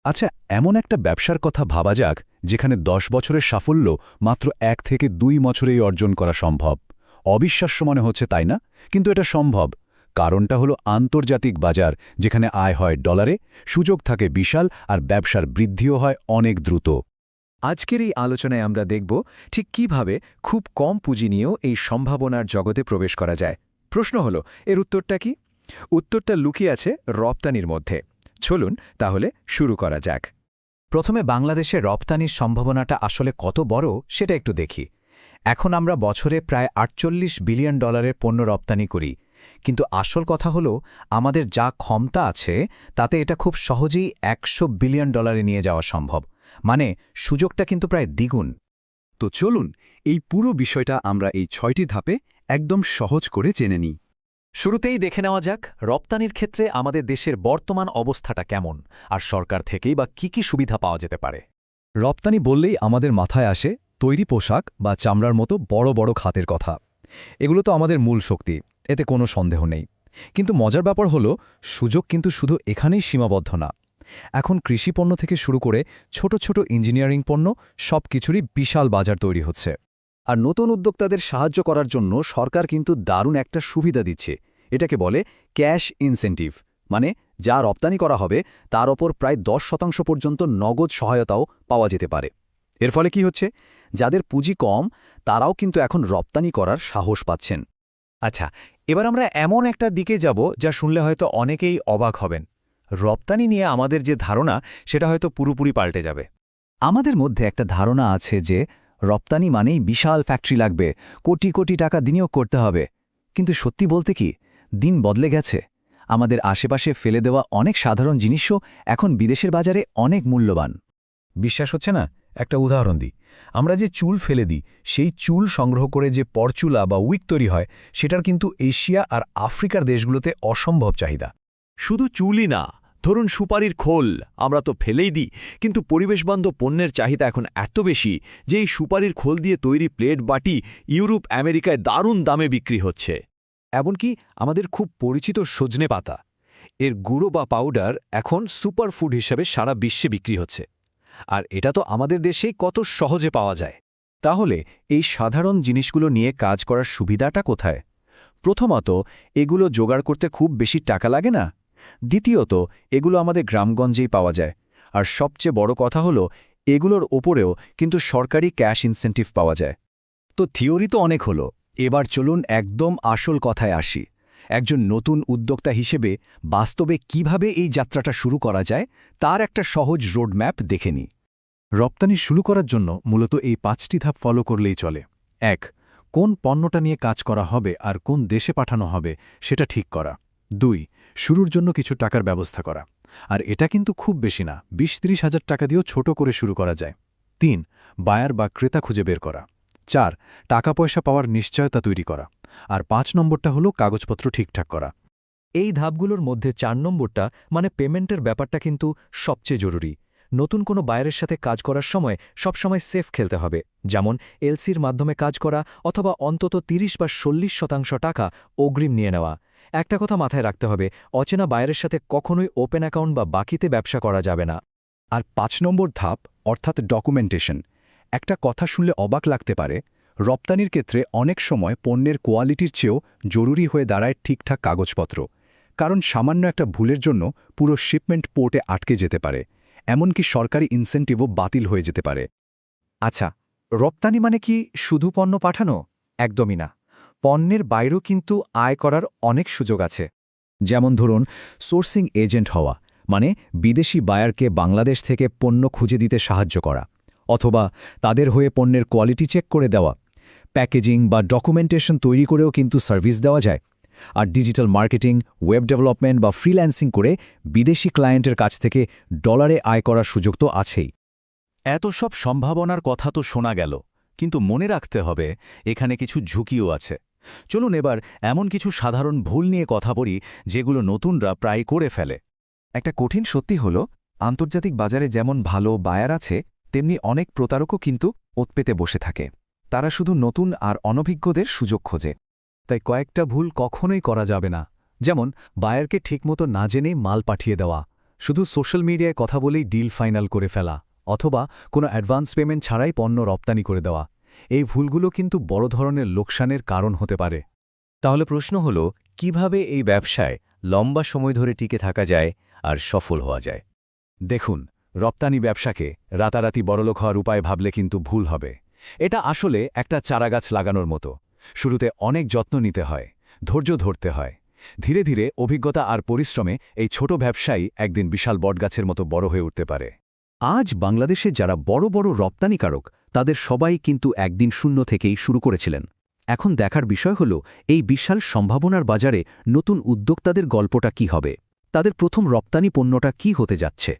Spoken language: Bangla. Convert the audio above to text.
আচ্ছা, এমন একটা ব্যবসার কথা ভাবা যাক যেখানে ১০ বছরের সাফল্য মাত্র ১ থেকে ২ বছরেই অর্জন করা সম্ভব। অবিশ্বাস্য মনে হচ্ছে, তাই না? কিন্তু এটা সম্ভব। কারণটা হলো আন্তর্জাতিক বাজার, যেখানে আয় হয় ডলারে, সুযোগ থাকে বিশাল, আর ব্যবসার বৃদ্ধিও হয় অনেক দ্রুত। আজকের এই আলোচনায় আমরা দেখব ঠিক কিভাবে খুব কম পুঁজি নিয়েও এই সম্ভাবনার জগতে প্রবেশ করা যায়। প্রশ্ন হলো, এর উত্তরটা কি? উত্তরটা লুকিয়ে আছে রপ্তানির মধ্যে। চলুন তাহলে শুরু করা যাক। প্রথমে বাংলাদেশের রপ্তানির সম্ভাবনাটা আসলে কত বড় সেটা একটু দেখি। এখন আমরা বছরে প্রায় $৪৮ বিলিয়ন পণ্য রপ্তানি করি, কিন্তু আসল কথা হলো আমাদের যা ক্ষমতা আছে তাতে এটা খুব সহজেই $১০০ বিলিয়ন নিয়ে যাওয়া সম্ভব। মানে সুযোগটা কিন্তু প্রায় দ্বিগুণ। তো চলুন এই পুরো বিষয়টা আমরা এই ৬টি ধাপে একদম সহজ করে জেনে নিই। শুরুতেই দেখে নেওয়া যাক রপ্তানির ক্ষেত্রে আমাদের দেশের বর্তমান অবস্থাটা কেমন, আর সরকার থেকেই বা কি সুবিধা পাওয়া যেতে পারে। রপ্তানি বললেই আমাদের মাথায় আসে তৈরি পোশাক বা চামড়ার মতো বড় বড় খাতের কথা। এগুলো তো আমাদের মূল শক্তি, এতে কোনো সন্দেহ নেই। কিন্তু মজার ব্যাপার হলো, সুযোগ কিন্তু শুধু এখানেই সীমাবদ্ধ না। এখন কৃষি পণ্য থেকে শুরু করে ছোট ছোট ইঞ্জিনিয়ারিং পণ্য, সব কিছুরই বিশাল বাজার তৈরি হচ্ছে। আর নতুন উদ্যোক্তাদের সাহায্য করার জন্য সরকার কিন্তু দারুণ একটা সুবিধা দিচ্ছে। এটাকে বলে ক্যাশ ইনসেন্টিভ। মানে যা রপ্তানি করা হবে তার ওপর প্রায় ১০% পর্যন্ত নগদ সহায়তাও পাওয়া যেতে পারে। এর ফলে কি হচ্ছে, যাদের পুঁজি কম তারাও কিন্তু এখন রপ্তানি করার সাহস পাচ্ছেন। আচ্ছা, এবার আমরা এমন একটা দিকে যাব যা শুনলে হয়তো অনেকেই অবাক হবেন। রপ্তানি নিয়ে আমাদের যে ধারণা সেটা হয়তো পুরোপুরি পাল্টে যাবে। আমাদের মধ্যে একটা ধারণা আছে যে রপ্তানি মানেই বিশাল ফ্যাক্টরি লাগবে, কোটি কোটি টাকা বিনিয়োগ করতে হবে। কিন্তু সত্যি বলতে কি, দিন বদলে গেছে। আমাদের আশেপাশে ফেলে দেওয়া অনেক সাধারণ জিনিসও এখন বিদেশের বাজারে অনেক মূল্যবান। বিশ্বাস হচ্ছে না? একটা উদাহরণ দিই। আমরা যে চুল ফেলে দিই, সেই চুল সংগ্রহ করে যে পরচুলা বা উইক তৈরি হয়, সেটার কিন্তু এশিয়া আর আফ্রিকার দেশগুলোতে অসম্ভব চাহিদা। শুধু চুলই না, ধরুন সুপারির খোল আমরা তো ফেলেই দিই, কিন্তু পরিবেশবান্ধব পণ্যের চাহিদা এখন এত বেশি যে এই সুপারির খোল দিয়ে তৈরি প্লেট বাটি ইউরোপ আমেরিকায় দারুণ দামে বিক্রি হচ্ছে। এমনকি আমাদের খুব পরিচিত সজনে পাতা, এর গুঁড়ো বা পাউডার এখন সুপারফুড হিসেবে সারা বিশ্বে বিক্রি হচ্ছে। আর এটা তো আমাদের দেশেই কত সহজে পাওয়া যায়। তাহলে এই সাধারণ জিনিসগুলো নিয়ে কাজ করার সুবিধাটা কোথায়? প্রথমত, এগুলো জোগাড় করতে খুব বেশি টাকা লাগে না। দ্বিতীয়ত, এগুলো আমাদের গ্রামগঞ্জেই পাওয়া যায়। আর সবচেয়ে বড় কথা হলো, এগুলোর ওপরেও কিন্তু সরকারি ক্যাশ ইনসেন্টিভ পাওয়া যায়। তো থিওরি তো অনেক হলো, এবার চলুন একদম আসল কথায় আসি। একজন নতুন উদ্যোক্তা হিসেবে বাস্তবে কিভাবে এই যাত্রাটা শুরু করা যায় তার একটা সহজ রোডম্যাপ দেখে নিই। রপ্তানি শুরু করার জন্য মূলত এই ৫টি ধাপ ফলো করলেই চলে। ১. কোন পণ্যটা নিয়ে কাজ করা হবে আর কোন দেশে পাঠানো হবে সেটা ঠিক করা। ২. শুরুর জন্য কিছু টাকার ব্যবস্থা করা। আর এটা কিন্তু খুব বেশি না, ২০-৩০ হাজার টাকা দিয়েও ছোট করে শুরু করা যায়। ৩. বায়ার বা ক্রেতা খুঁজে বের করা। ৪. টাকা পয়সা পাওয়ার নিশ্চয়তা তৈরি করা। আর ৫ নম্বরটা হলো কাগজপত্র ঠিকঠাক করা। এই ধাপগুলোর মধ্যে ৪ নম্বরটা মানে পেমেন্টের ব্যাপারটা কিন্তু সবচেয়ে জরুরি। নতুন কোনো বায়ারের সাথে কাজ করার সময় সবসময় সেফ খেলতে হবে, যেমন এলসির মাধ্যমে কাজ করা অথবা অন্তত ৩০ বা ৪০% টাকা অগ্রিম নিয়ে নেওয়া। একটা কথা মাথায় রাখতে হবে, অচেনা বায়ারের সাথে কখনোই ওপেন অ্যাকাউন্ট বা বাকিতে ব্যবসা করা যাবে না। আর ৫ নম্বর ধাপ অর্থাৎ ডকুমেন্টেশন। একটা কথা শুনলে অবাক লাগতে পারে, রপ্তানির ক্ষেত্রে অনেক সময় পণ্যের কোয়ালিটির চেয়েও জরুরি হয়ে দাঁড়ায় ঠিকঠাক কাগজপত্র। কারণ সামান্য একটা ভুলের জন্য পুরো শিপমেন্ট পোর্টে আটকে যেতে পারে, এমনকি সরকারি ইনসেন্টিভও বাতিল হয়ে যেতে পারে। আচ্ছা, রপ্তানি মানে কি শুধু পণ্য পাঠানো? একদমই না। পণ্যের বাইরেও কিন্তু আয় করার অনেক সুযোগ আছে। যেমন ধরুন, সোর্সিং এজেন্ট হওয়া, মানে বিদেশি বায়ারকে বাংলাদেশ থেকে পণ্য খুঁজে দিতে সাহায্য করা, অথবা তাদের হয়ে পণ্যের কোয়ালিটি চেক করে দেওয়া। প্যাকেজিং বা ডকুমেন্টেশন তৈরি করেও কিন্তু সার্ভিস দেওয়া যায়। আর ডিজিটাল মার্কেটিং, ওয়েব ডেভেলপমেন্ট বা ফ্রিল্যান্সিং করে বিদেশি ক্লায়েন্টের কাছ থেকে ডলারে আয় করার সুযোগ তো আছেই। এত সব সম্ভাবনার কথা তো শোনা গেল, কিন্তু মনে রাখতে হবে এখানে কিছু ঝুঁকিও আছে। চলুন এবার এমন কিছু সাধারণ ভুল নিয়ে কথা বলি যেগুলো নতুনরা প্রায় করে ফেলে। একটা কঠিন সত্যি হল, আন্তর্জাতিক বাজারে যেমন ভালো বায়ার আছে, তেমনি অনেক প্রতারকও কিন্তু ওত পেতে বসে থাকে। তারা শুধু নতুন আর অনভিজ্ঞদের সুযোগ খোঁজে। তাই কয়েকটা ভুল কখনোই করা যাবে না। যেমন বায়ারকে ঠিকমতো না জেনেই মাল পাঠিয়ে দেওয়া, শুধু সোশ্যাল মিডিয়ায় কথা বলেই ডিল ফাইনাল করে ফেলা অথবা কোনো অ্যাডভান্স পেমেন্ট ছাড়াই পণ্য রপ্তানি করে দেওয়া এই ভুলগুলো কিন্তু বড় ধরনের লোকসানের কারণ হতে পারে। তাহলে প্রশ্ন হল, কিভাবে এই ব্যবসায় লম্বা সময় ধরে টিকে থাকা যায় আর সফল হওয়া যায়? দেখুন, রপ্তানি ব্যবসাকে রাতারাতি বড়লোক হওয়ার উপায় ভাবলে কিন্তু ভুল হবে। এটা আসলে একটা চারাগাছ লাগানোর মতো। শুরুতে অনেক যত্ন নিতে হয়, ধৈর্য ধরতে হয়। ধীরে ধীরে অভিজ্ঞতা আর পরিশ্রমে এই ছোট ব্যবসায়ী একদিন বিশাল বটগাছের মতো বড় হয়ে উঠতে পারে। আজ বাংলাদেশে যারা বড় বড় রপ্তানিকারক তাদের সবাই কিন্তু একদিন শূন্য থেকেই শুরু করেছিলেন। এখন দেখার বিষয় হল এই বিশাল সম্ভাবনার বাজারে নতুন উদ্যোক্তাদের গল্পটা কি হবে, তাদের প্রথম রপ্তানি পণ্যটা কি হতে যাচ্ছে।